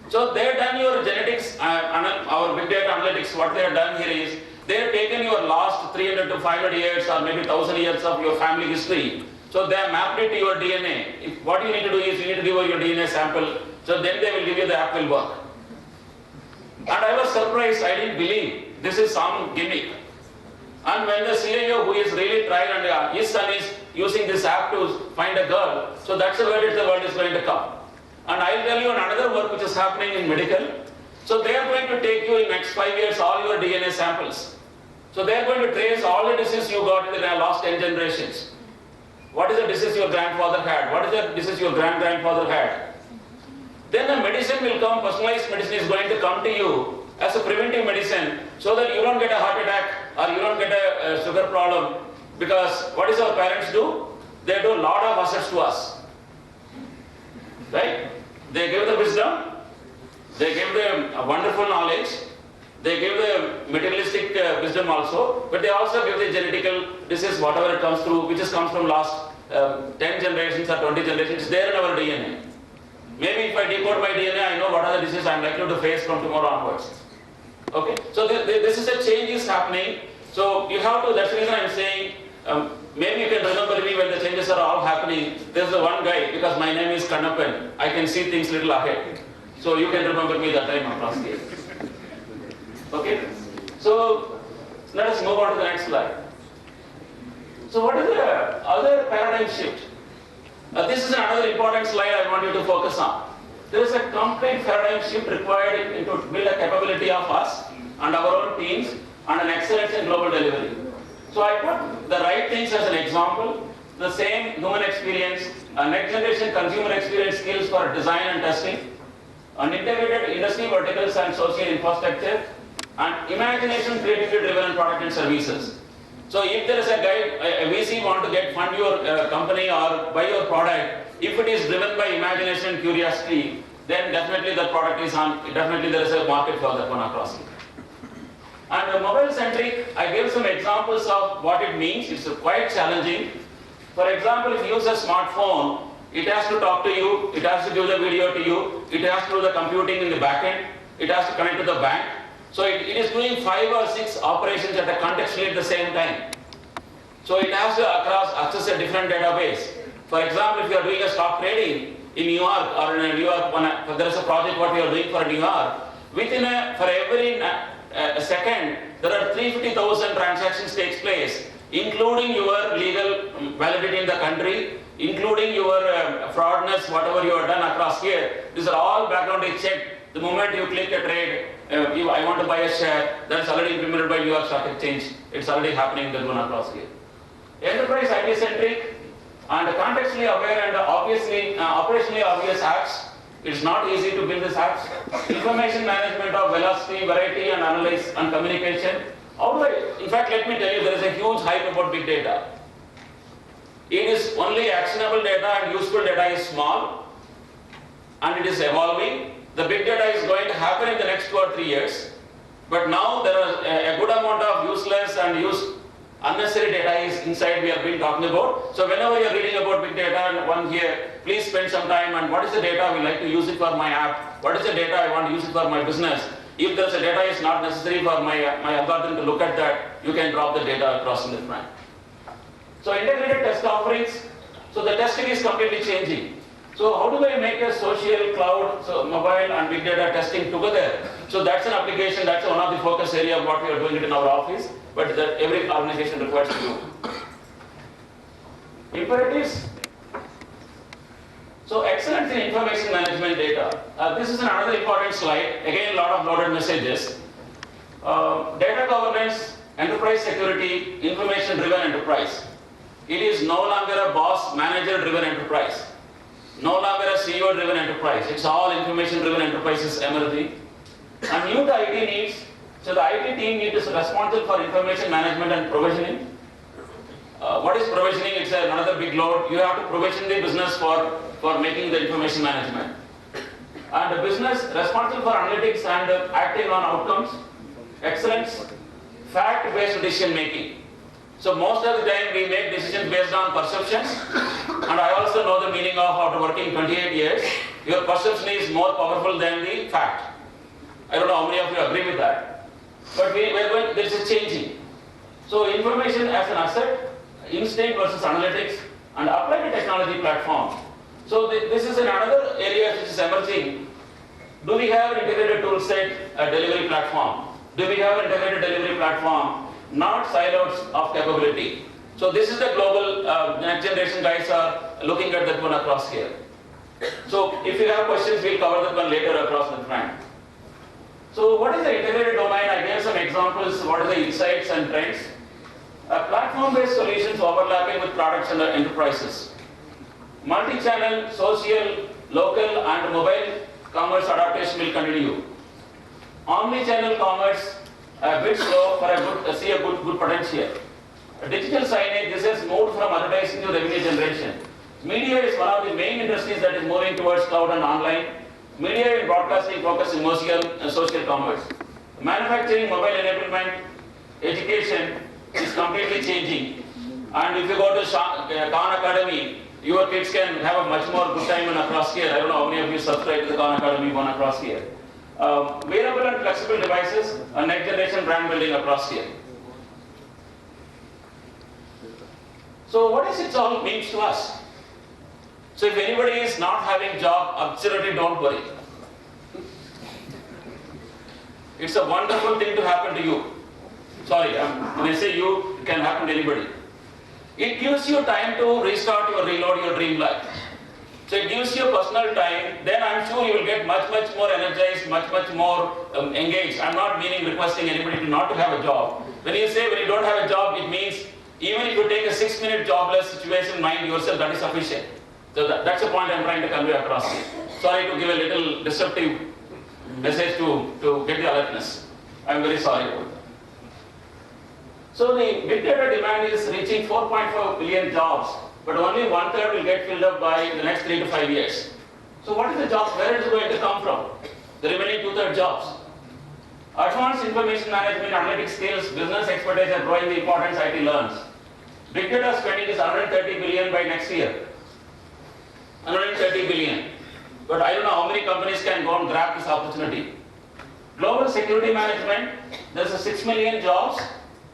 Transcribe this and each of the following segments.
So they have done your genetics, our big data analytics, what they have done here is, they have taken your last 300 to 500 years or maybe 1000 years of your family history. So they have mapped it to your DNA. What you need to do is, you need to give your DNA sample, so then they will give you the app will work. And I was surprised, I didn't believe this is some gimmick. And when the CIO who is really tried and his son is using this app to find a girl, so that's the way the world is going to come. And I'll tell you another work which is happening in medical. So they are going to take you in next 5 years all your DNA samples. So they are going to trace all the disease you got in the last 10 generations. What is the disease your grandfather had? What is the disease your grandfather had? Then the medicine will come, personalized medicine is going to come to you as a preventive medicine, so that you don't get a heart attack or you don't get a sugar problem. Because what is our parents do? They do a lot of assets to us. Right? They give the wisdom, they give the wonderful knowledge, they give the materialistic wisdom also, but they also give the genetical disease, whatever it comes through, which comes from last 10 generations or 20 generations, it's there in our DNA. Maybe if I decode my DNA, I know what are the diseases I'm likely to face from tomorrow onwards. Okay? So this is a change is happening. So you have to, that's the reason I'm saying, maybe you can remember me when the changes are all happening. There's the one guy, because my name is KANBAN, I can see things little ahead. So you can remember me that time across here. Okay? So let us move on to the next slide. So what is the other paradigm shift? This is another important slide I want you to focus on. There is a complete paradigm shift required to build a capability of us and our own teams and an excellence in global delivery. So I put the right things as an example, the same human experience, next generation consumer experience skills for design and testing, an integrated industry verticals and social infrastructure, and imagination, creativity driven product and services. So if there is a guy, a VC want to fund your company or buy your product, if it is driven by imagination and curiosity, then definitely the product is on, definitely there is a market for that one across it. And mobile centric, I gave some examples of what it means. It's quite challenging. For example, if you use a smartphone, it has to talk to you, it has to give the video to you, it has to do the computing in the back end, it has to connect to the bank. So it is doing 5 or 6 operations at a contextually at the same time. So it has to access a different database. For example, if you are doing a stock trading in New York or in New York, there is a project what you are doing for New York, for every second, there are 350,000 transactions takes place, including your legal validity in the country, including your fraudness, whatever you have done across here. These are all background is checked. The moment you click a trade, I want to buy a share, that's already implemented by New York Stock Exchange. It's already happening, that one across here. Enterprise IT centric and contextually aware and obviously operationally obvious apps. It's not easy to build these apps. Information management of velocity, variety and analysis and communication. In fact, let me tell you, there is a huge hype about big data. It is only actionable data and useful data is small and it is evolving. The big data is going to happen in the next 2 or 3 years. But now there is a good amount of useless and unnecessary data is inside we have been talking about. So whenever you are reading about big data and one here, please spend some time on what is the data we like to use it for my app, what is the data I want to use it for my business. If there is a data is not necessary for my algorithm to look at that, you can drop the data across in the front. So integrated test offerings, so the testing is completely changing. So how do I make a social cloud, so mobile and big data testing together? So that's an application, that's one of the focus area of what we are doing it in our office, but that every organization requires to do. Imperatives. So excellence in information management data. This is another important slide, again a lot of loaded messages. Data governance, enterprise security, information driven enterprise. It is no longer a boss manager driven enterprise. No longer a CEO driven enterprise. It's all information driven enterprises emerging. And new to IT needs. So the IT team is responsible for information management and provisioning. What is provisioning? It's another big load. You have to provision the business for making the information management. And the business responsible for analytics and acting on outcomes, excellence, fact-based decision making. So most of the time we make decisions based on perceptions, and I also know the meaning of after working 28 years. Your perception is more powerful than the fact. I don't know how many of you agree with that. But this is changing. So information as an asset, instinct versus analytics, and applied technology platform. So this is another area which is emerging. Do we have an integrated tool set, a delivery platform? Do we have an integrated delivery platform, not silos of capability? So this is the global next generation guys are looking at that one across here. So if you have questions, we'll cover that one later across the front. So what is the integrated domain? I gave some examples. What are the insights and trends? Platform-based solutions overlapping with products and enterprises. Multi-channel, social, local, and mobile commerce adaptation will continue. Omni-channel commerce, a bit slow, for see a good potential. Digital signage, this has moved from advertising to revenue generation. Media is one of the main industries that is moving towards cloud and online. Media and broadcasting focus in social commerce. Manufacturing, mobile enablement, education is completely changing. And if you go to Khan Academy, your kids can have a much more good time across here. I don't know how many of you subscribe to the Khan Academy one across here. Wearable and flexible devices, next generation brand building across here. So what does it all mean to us? So if anybody is not having job, absolutely don't worry. It's a wonderful thing to happen to you. Sorry, when I say you, it can happen to anybody. It gives you time to restart or reload your dream life. So it gives you personal time, then I'm sure you will get much more energized, much more engaged. I'm not requesting anybody to not to have a job. When you say when you don't have a job, it means even if you take a 6-minute jobless situation, mind yourself, that is sufficient. So that's the point I'm trying to convey across here. Sorry to give a little disruptive message to get the alertness. I'm very sorry about that. So the big data demand is reaching 4.4 billion jobs, but only 1/3 will get filled up by the next 3 to 5 years. So what is the jobs? Where is it going to come from? The remaining 2/3 jobs. Advanced information management, analytics skills, business expertise are growing the importance IT learns. Big data spending is 130 billion by next year. 130 billion. But I don't know how many companies can go and grab this opportunity. Global security management, there's a 6 million jobs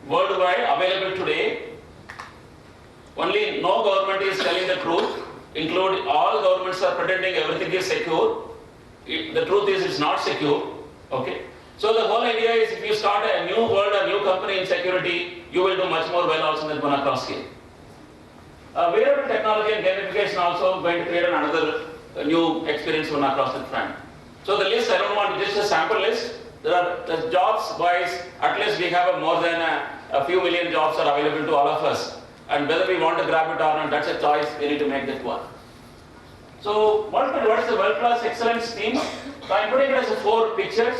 worldwide available today. Only no government is telling the truth. Include all governments are pretending everything is secure. The truth is it's not secure. Okay. So the whole idea is if you start a new world, a new company in security, you will do much more well also than one across here. Wearable technology and gamification also going to create another new experience one across the front. So the list, I don't want just a sample list. There are the jobs wise, at least we have more than a few million jobs are available to all of us. And whether we want to grab it or not, that's a choice, we need to make that one. So what is the world-class excellence theme? So I'm putting it as 4 pictures.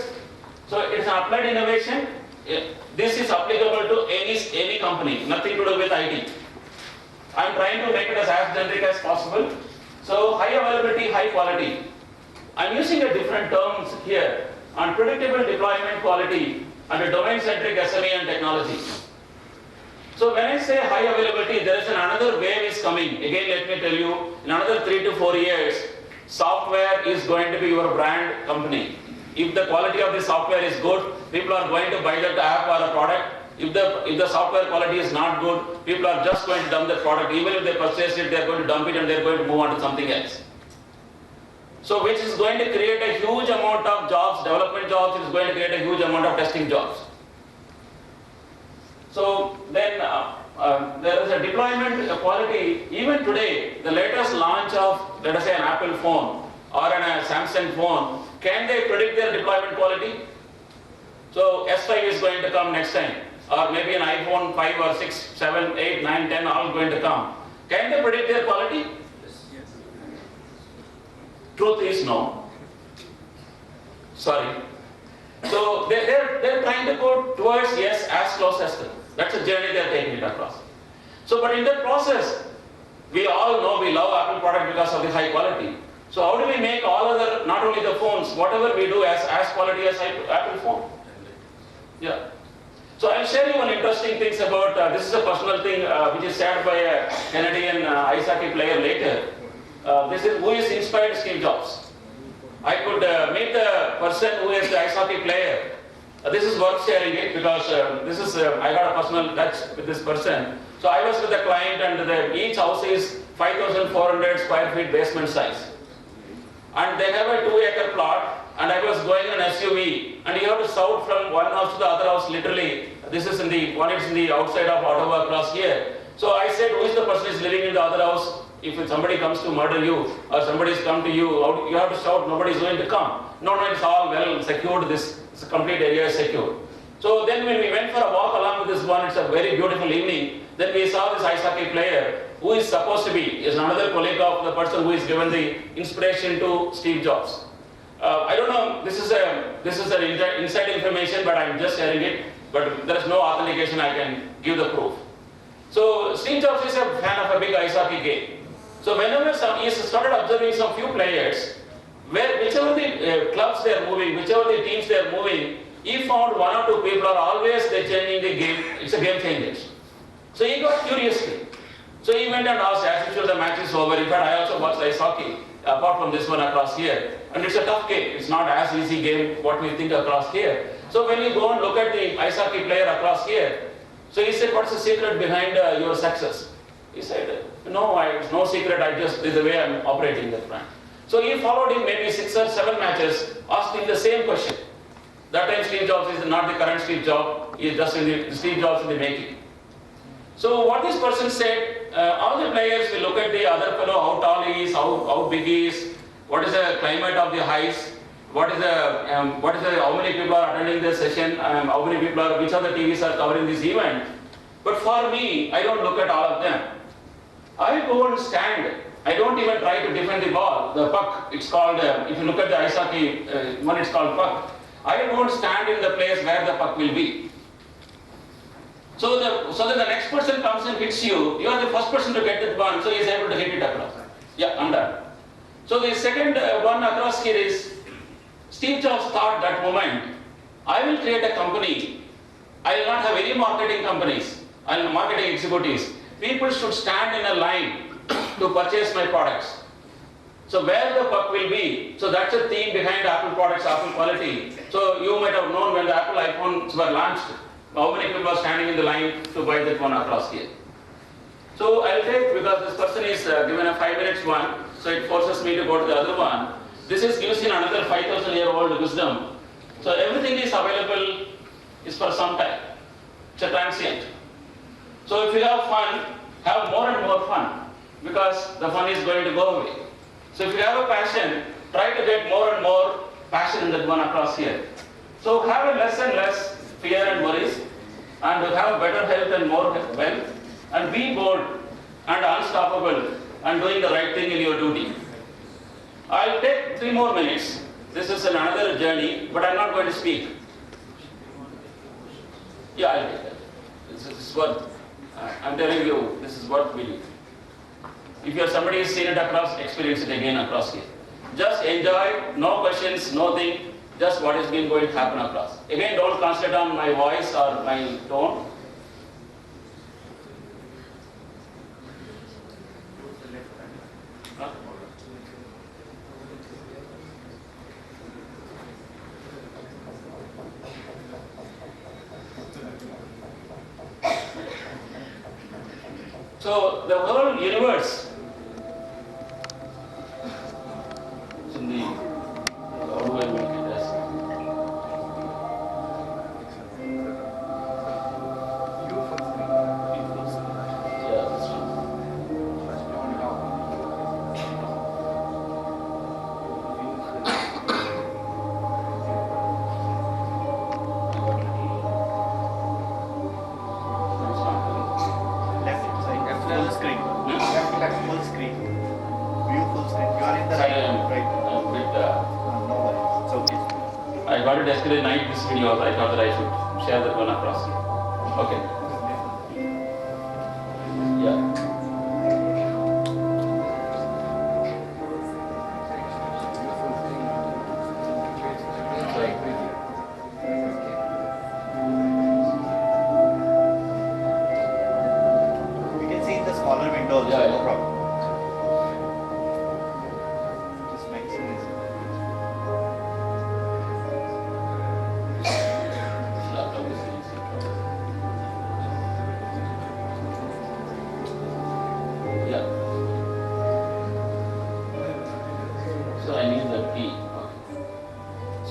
So it's an applied innovation. This is applicable to any company, nothing to do with IT. I'm trying to make it as generic as possible. So high availability, high quality. I'm using a different terms here on predictable deployment quality and a domain-centric SME and technology. So when I say high availability, there is another wave is coming. Again, let me tell you, in another 3 to 4 years, software is going to be your brand company. If the quality of the software is good, people are going to buy that app or a product. If the software quality is not good, people are just going to dump the product. Even if they purchase it, they are going to dump it and they are going to move on to something else. So which is going to create a huge amount of jobs, development jobs, it is going to create a huge amount of testing jobs. So then there is a deployment quality. Even today, the latest launch of, let us say, an Apple phone or a Samsung phone, can they predict their deployment quality? So S5 is going to come next time, or maybe an iPhone 5 or 6, 7, 8, 9, 10 all going to come. Can they predict their quality? Yes. Truth is no. Sorry. So they're trying to go towards yes as close as possible. That's a journey they're taking it across. So, but in that process, we all know we love Apple product because of the high quality. So how do we make all other, not only the phones, whatever we do as quality as Apple phone? Yeah. So I'll share you one interesting things about, this is a personal thing which is shared by a Canadian ice hockey player later. This is who is inspired Steve Jobs. I could meet the person who is the ice hockey player. This is worth sharing it because I got a personal touch with this person. So I was with the client and each house is 5,400 square feet basement size. And they have a 2-acre plot and I was going on SUV and you have to shout from one house to the other house literally. This is in the outside of Ottawa across here. So I said, who is the person who is living in the other house? If somebody comes to murder you or somebody's come to you, you have to shout, nobody is going to come. No, it's all well secured, this complete area is secure. So then when we went for a walk along with this one, it's a very beautiful evening, then we saw this ice hockey player who is supposed to be, is another colleague of the person who is given the inspiration to Steve Jobs. I don't know, this is an inside information, but I'm just sharing it, but there is no authentication I can give the proof. So Steve Jobs is a fan of a big ice hockey game. So whenever he started observing some few players, whichever the clubs they are moving, whichever the teams they are moving, he found one or two people are always they changing the game. It's a game changer. So he got curiously. So he went and asked, as usual the match is over. In fact, I also watched ice hockey, apart from this one across here. And it's a tough game. It's not as easy game what we think across here. So when you go and look at the ice hockey player across here, so he said, what's the secret behind your success? He said, no, it's no secret, this is the way I'm operating that brand. So he followed him maybe 6 or 7 matches, asking the same question. That time Steve Jobs is not the current Steve Jobs, he is just the Steve Jobs in the making. So what this person said, all the players will look at the other fellow, how tall he is, how big he is, what is the climate of the ice, how many people are attending the session, how many people which of the TVs are covering this event. But for me, I don't look at all of them. I go and stand. I don't even try to defend the ball. The puck, it's called, if you look at the ice hockey one, it's called puck. I don't stand in the place where the puck will be. So that the next person comes and hits you, you are the first person to get that one, so he is able to hit it across. Yeah, I'm done. So the second one across here is, Steve Jobs thought that moment, I will create a company. I will not have any marketing companies and marketing executives. People should stand in a line to purchase my products. So where the puck will be, so that's a theme behind Apple products, Apple quality. So you might have known when the Apple iPhones were launched, how many people are standing in the line to buy that one across here. So I'll take, because this person is given a 5 minutes one, so it forces me to go to the other one. This gives in another 5,000-year-old wisdom. So everything is available is for some time. It's a transient. So if you have fun, have more and more fun, because the fun is going to go away. So if you have a passion, try to get more and more passion in that one across here. So have a less and less fear and worries, and have better health and more wealth, and be bold and unstoppable and doing the right thing in your duty. I'll take 3 more minutes. This is another journey, but I'm not going to speak. Yeah, I'll take that. This is worth, I'm telling you, this is worth believing. If you're somebody who's seen it across, experience it again across here. Just enjoy, no questions, no thing, just what is going to happen across. Again, don't concentrate on my voice or my tone. So the whole universe is in the, how do I make it as? Yeah, this one. Full screen. Full screen. View full screen. You are in the right. Right. I'm a bit, No worries. It's okay. I got it yesterday night, this video, I thought that I should share that one across here. Okay. Yeah. We can see in the smaller window also, Yeah, no yeah. problem. Just maximize it.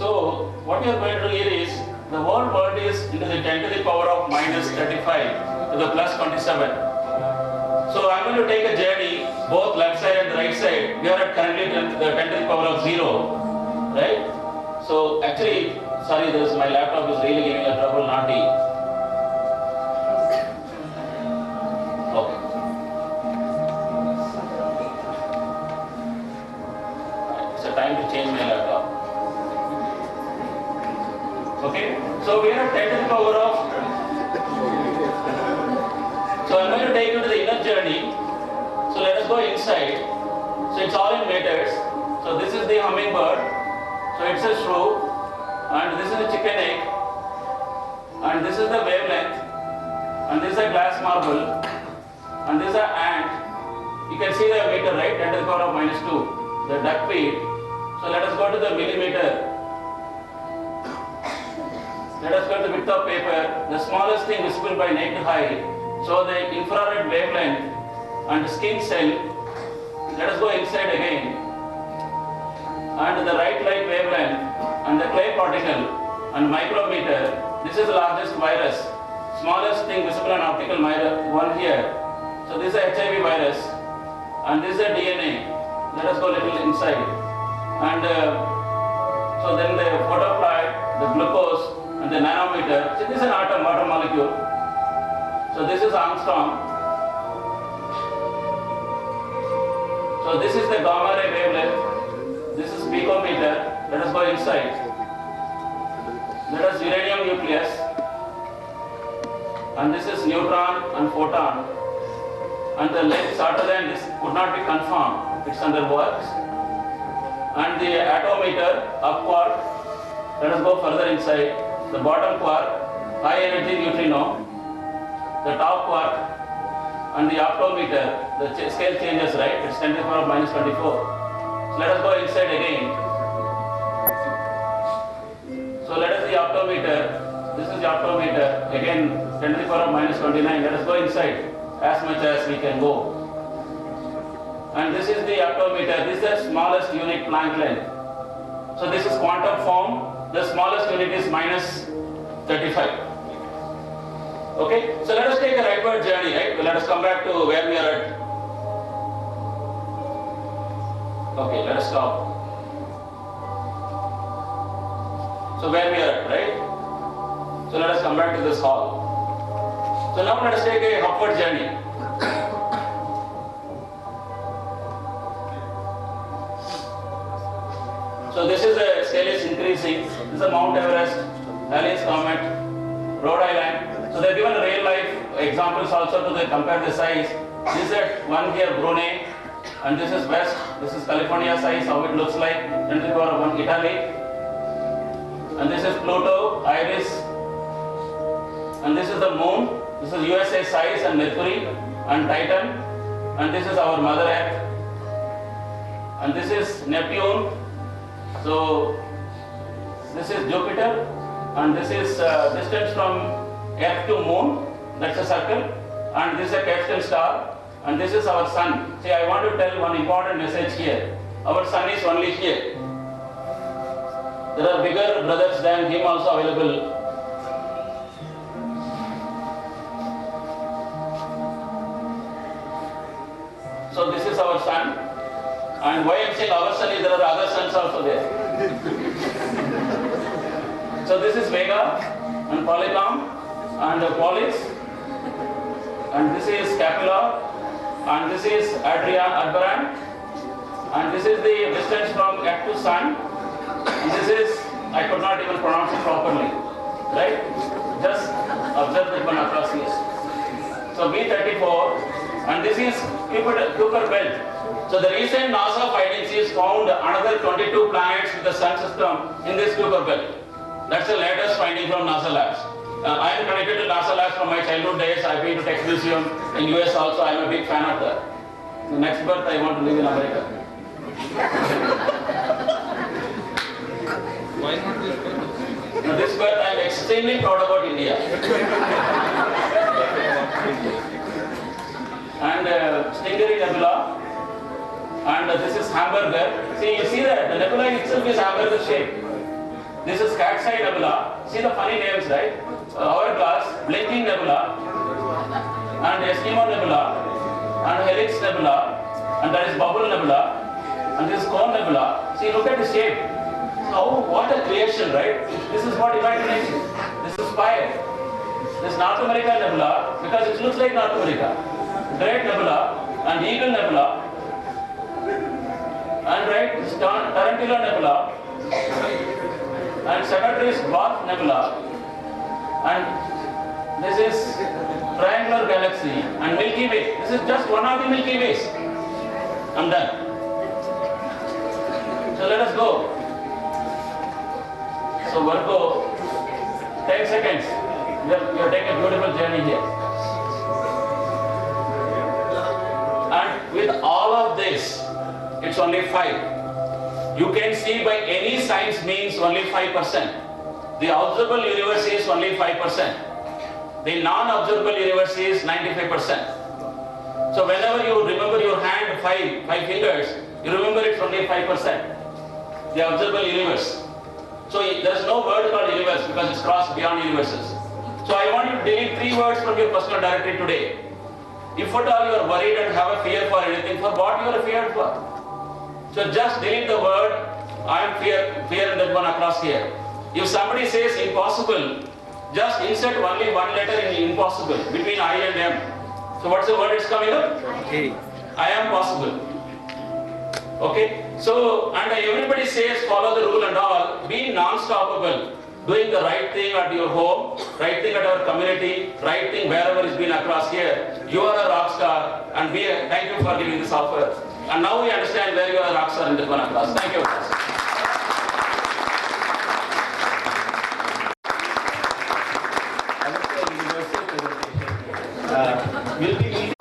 So what we are going to do here is, the whole world is into the 10 to the power of minus 35 to the plus 27. So I'm going to take a journey, both left side and the right side. We are at currently 10 to the power of 0, right? So actually, sorry, my laptop is really giving a trouble, naughty. Okay. It's a time to change my laptop. Okay, so we are at 10 to the power of. So I'm going to take you to the inner journey. So let us go inside. So it's all in meters. So this is the hummingbird. So it's a shrew. And this is the chicken egg. And this is the wavelength. And this is a glass marble. And this is an ant. You can see the meter, right? 10 to the power of minus 2. The duckweed. So let us go to the millimeter. Let us go to the width of paper, the smallest thing visible by naked eye. So the infrared wavelength and skin cell. Let us go inside again. And the right light wavelength and the clay particle and micrometer. This is the largest virus. Smallest thing visible on optical mirror, one here. So this is a HIV virus. And this is a DNA. Let us go a little inside. And so then the photoplasm, the glucose, and the nanometer. So this is an atom, water molecule. So this is Armstrong. So this is the gamma ray wavelength. This is picometer. Let us go inside. Let us uranium nucleus. And this is neutron and photon. And the length shorter than this could not be confirmed. It's under works. And the atometer upward. Let us go further inside. The bottom quark, high energy neutrino, the top quark, and the optometer, the scale changes, right? It's 10 to the power of minus 24. So let us go inside again. So let us the optometer, this is the optometer, again 10 to the power of minus 29. Let us go inside as much as we can go. And this is the optometer, this is the smallest unit Planck length. So this is quantum form. The smallest unit is minus 35. Okay, so let us take a rightward journey, right? Let us come back to where we are at. Okay, let us stop. So where we are at, right? So let us come back to this hall. So now let us take a upward journey. So this is the scale is increasing. This is the Mount Everest, Halley's Comet, Rhode Island. So they are given real life examples also to compare the size. This is one here Brunei, and this is West. This is California size, how it looks like. 10 to the power of 1 Italy. And this is Pluto, Iris. And this is the Moon. This is USA size and Mercury and Titan. And this is our Mother Earth. And this is Neptune. So this is Jupiter, and this is distance from Earth to Moon, that's a circle, and this is a capstone star, and this is our Sun. See, I want to tell one important message here. Our Sun is only here. There are bigger brothers than him also available. So this is our Sun. And why I am saying our Sun is there are other suns also there. So this is Vega and Polygon and Polis, and this is Capella, and this is Aldebaran, and this is the distance from Earth to Sun. And this is, I could not even pronounce it properly, right? Just observe that one across here. So B34, and this is Kuiper belt. So the recent NASA findings is found another 22 planets with the Sun system in this Kuiper belt. That's the latest finding from NASA labs. I am connected to NASA labs from my childhood days. I've been to Tech Museum in US also. I'm a big fan of that. The next birth I want to live in America. Why not this birth? Now this birth I am extremely proud about India. And Stingray Nebula. And this is hamburger. See, you see that the nebula itself is hamburger shape. This is Cat's Eye Nebula. See the funny names, right? Hourglass, Blinking Nebula, and Eskimo Nebula, and Helix Nebula, and that is Bubble Nebula, and this is Cone Nebula. See, look at the shape. So, what a creation, right? This is what imagination. This is fire. This North America Nebula, because it looks like North America. Great Nebula, and Eagle Nebula, and right, this Tarantula Nebula, and Secretary's Dwarf Nebula, and this is Triangular Galaxy, and Milky Way. This is just one of the Milky Ways. I'm done. So let us go. So Virgo, 10 seconds. You're taking a beautiful journey here. And with all of this, it's only 5. You can see by any science means only 5%. The observable universe is only 5%. The non-observable universe is 95%. So whenever you remember your hand, five fingers, you remember it's only 5%. The observable universe. So there is no word called universe because it's crossed beyond universes. So I want you to delete 3 words from your personal directory today. If at all you are worried and have a fear for anything, for what you are feared for? So just delete the word, I am fear and that one across here. If somebody says impossible, just insert only one letter in impossible between I and M. So what's the word it's coming up? Okay. I am possible. Okay? So, and everybody says follow the rule and all, be non-stoppable. Doing the right thing at your home, right thing at our community, right thing wherever it's been across here. You are a rock star, and thank you for giving this offer. And now we understand where you are a rock star in this one across. Thank you. Will be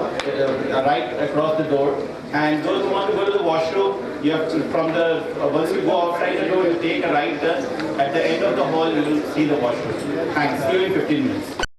right across the door, and those who want to go to the washroom, you have to, from the once you go outside the door, you take a right turn. At the end of the hall, you will see the washroom. Thanks. See you in 15 minutes.